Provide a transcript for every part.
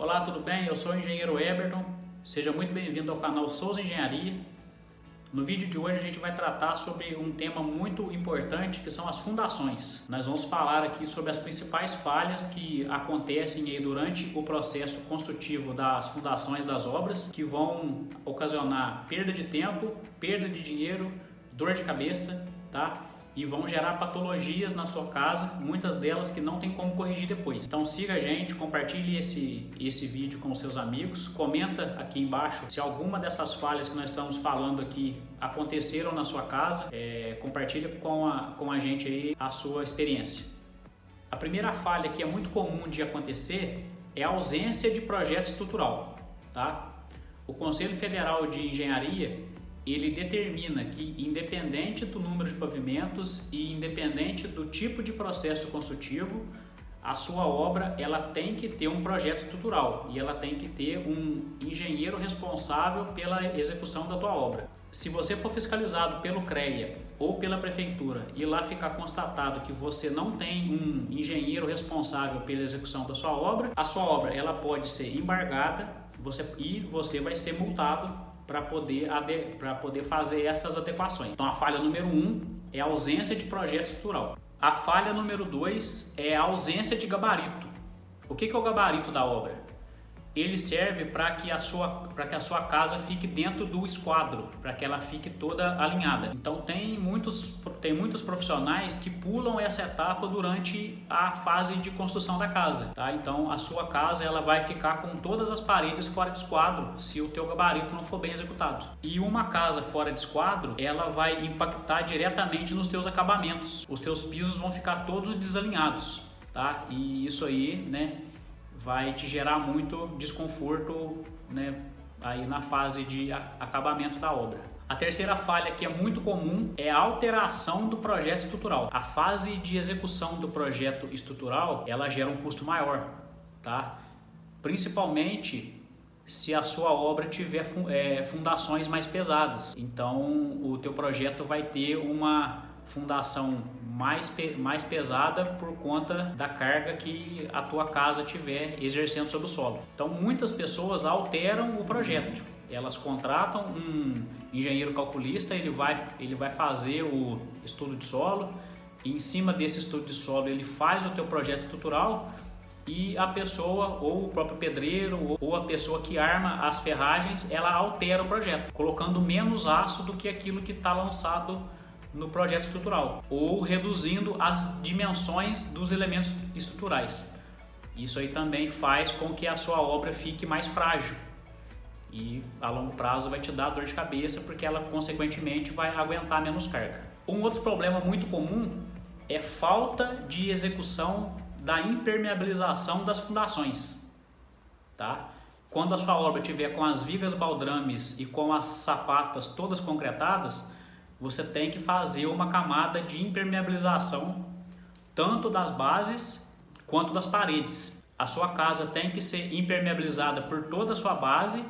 Olá, tudo bem? Eu sou o engenheiro Eberton. Seja muito bem-vindo ao canal Souza Engenharia. No vídeo de hoje a gente vai tratar sobre um tema muito importante, que são as fundações. Nós vamos falar aqui sobre as principais falhas que acontecem aí durante o processo construtivo das fundações das obras, que vão ocasionar perda de tempo, perda de dinheiro, dor de cabeça, tá? E vão gerar patologias na sua casa, muitas delas que não tem como corrigir depois. Então siga a gente, compartilhe esse vídeo com os seus amigos, comenta aqui embaixo se alguma dessas falhas que nós estamos falando aqui aconteceram na sua casa, compartilhe com a gente aí a sua experiência. A primeira falha que é muito comum de acontecer é a ausência de projeto estrutural, tá? O Conselho Federal de Engenharia ele determina que, independente do número de pavimentos e independente do tipo de processo construtivo, a sua obra ela tem que ter um projeto estrutural e ela tem que ter um engenheiro responsável pela execução da tua obra. Se você for fiscalizado pelo CREA ou pela prefeitura e lá ficar constatado que você não tem um engenheiro responsável pela execução da sua obra, a sua obra ela pode ser embargada e você vai ser multado para poder fazer essas adequações. Então a falha número 1 é a ausência de projeto estrutural. A falha número 2 é a ausência de gabarito. O que é o gabarito da obra? Ele serve para que a sua casa fique dentro do esquadro, para que ela fique toda alinhada. Então tem muitos profissionais que pulam essa etapa durante a fase de construção da casa, tá? Então a sua casa ela vai ficar com todas as paredes fora de esquadro se o teu gabarito não for bem executado. E uma casa fora de esquadro, ela vai impactar diretamente nos teus acabamentos. Os teus pisos vão ficar todos desalinhados, tá? E isso aí, né, vai te gerar muito desconforto, né, aí na fase de acabamento da obra. A terceira falha que é muito comum é a alteração do projeto estrutural. A fase de execução do projeto estrutural, ela gera um custo maior, tá? Principalmente se a sua obra tiver fundações mais pesadas. Então o teu projeto vai ter uma fundação mais pesada por conta da carga que a tua casa tiver exercendo sobre o solo. Então muitas pessoas alteram o projeto. Elas contratam um engenheiro calculista, ele vai fazer o estudo de solo, e em cima desse estudo de solo ele faz o teu projeto estrutural e a pessoa, ou o próprio pedreiro, ou a pessoa que arma as ferragens, ela altera o projeto, colocando menos aço do que aquilo que está lançado no projeto estrutural, ou reduzindo as dimensões dos elementos estruturais. Isso aí também faz com que a sua obra fique mais frágil e a longo prazo vai te dar dor de cabeça, porque ela consequentemente vai aguentar menos carga. Um outro problema muito comum é falta de execução da impermeabilização das fundações, tá? Quando a sua obra estiver com as vigas baldrames e com as sapatas todas concretadas, você tem que fazer uma camada de impermeabilização tanto das bases quanto das paredes. A sua casa tem que ser impermeabilizada por toda a sua base,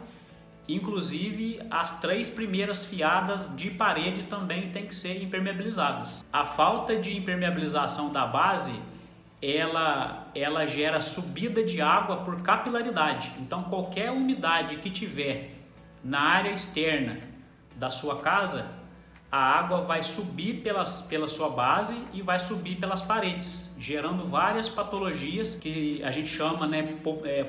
inclusive as 3 primeiras fiadas de parede também tem que ser impermeabilizadas. A falta de impermeabilização da base, ela gera subida de água por capilaridade. Então qualquer umidade que tiver na área externa da sua casa, a água vai subir pela sua base e vai subir pelas paredes, gerando várias patologias que a gente chama, né,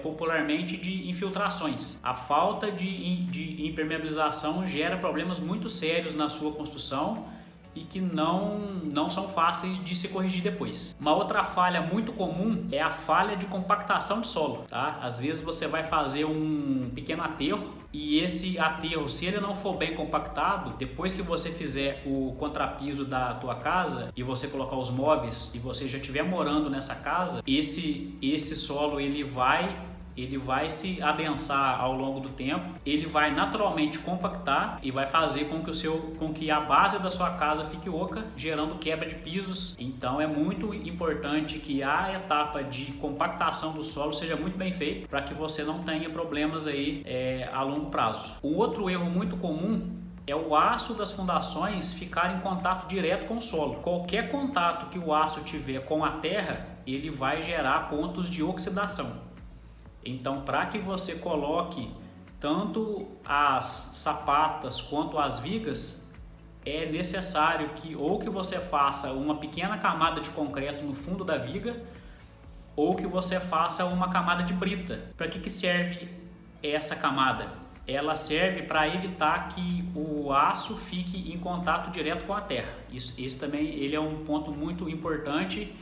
popularmente de infiltrações. A falta de impermeabilização gera problemas muito sérios na sua construção e que não são fáceis de se corrigir depois. Uma outra falha muito comum é a falha de compactação de solo, tá? Às vezes você vai fazer um pequeno aterro e esse aterro, se ele não for bem compactado, depois que você fizer o contrapiso da tua casa e você colocar os móveis e você já estiver morando nessa casa, esse solo ele vai se adensar ao longo do tempo, ele vai naturalmente compactar e vai fazer com que a base da sua casa fique oca, gerando quebra de pisos. Então é muito importante que a etapa de compactação do solo seja muito bem feita para que você não tenha problemas aí a longo prazo. Um outro erro muito comum é o aço das fundações ficar em contato direto com o solo. Qualquer contato que o aço tiver com a terra, ele vai gerar pontos de oxidação. Então, para que você coloque tanto as sapatas quanto as vigas, é necessário que você faça uma pequena camada de concreto no fundo da viga ou que você faça uma camada de brita. Para que serve essa camada? Ela serve para evitar que o aço fique em contato direto com a terra. Esse também ele é um ponto muito importante,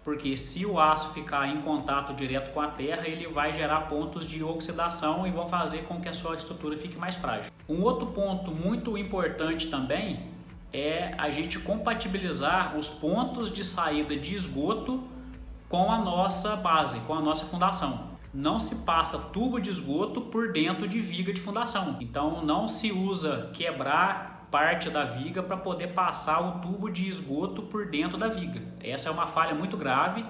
porque se o aço ficar em contato direto com a terra, ele vai gerar pontos de oxidação e vão fazer com que a sua estrutura fique mais frágil. Um outro ponto muito importante também é a gente compatibilizar os pontos de saída de esgoto com a nossa base, com a nossa fundação. Não se passa tubo de esgoto por dentro de viga de fundação. Então não se usa quebrar parte da viga para poder passar o tubo de esgoto por dentro da viga. Essa é uma falha muito grave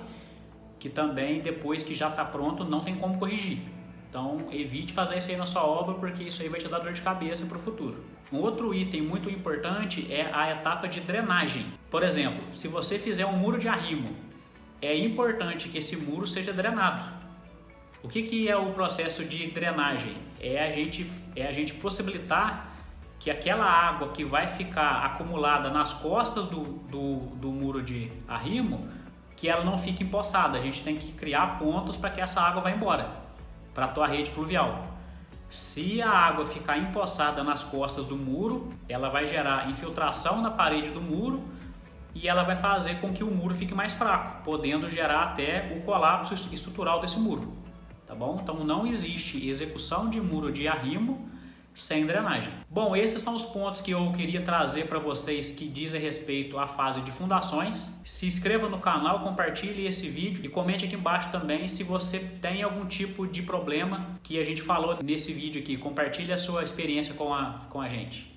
que também depois que já está pronto não tem como corrigir. Então evite fazer isso aí na sua obra, porque isso aí vai te dar dor de cabeça para o futuro. Um outro item muito importante é a etapa de drenagem. Por exemplo, se você fizer um muro de arrimo, é importante que esse muro seja drenado. O que é o processo de drenagem? É a gente possibilitar que aquela água que vai ficar acumulada nas costas do muro de arrimo, que ela não fique empoçada. A gente tem que criar pontos para que essa água vá embora para a tua rede pluvial. Se a água ficar empoçada nas costas do muro, ela vai gerar infiltração na parede do muro e ela vai fazer com que o muro fique mais fraco, podendo gerar até o colapso estrutural desse muro. Tá bom? Então não existe execução de muro de arrimo sem drenagem. Bom, esses são os pontos que eu queria trazer para vocês que dizem respeito à fase de fundações. Se inscreva no canal, compartilhe esse vídeo e comente aqui embaixo também se você tem algum tipo de problema que a gente falou nesse vídeo aqui. Compartilhe a sua experiência com a gente.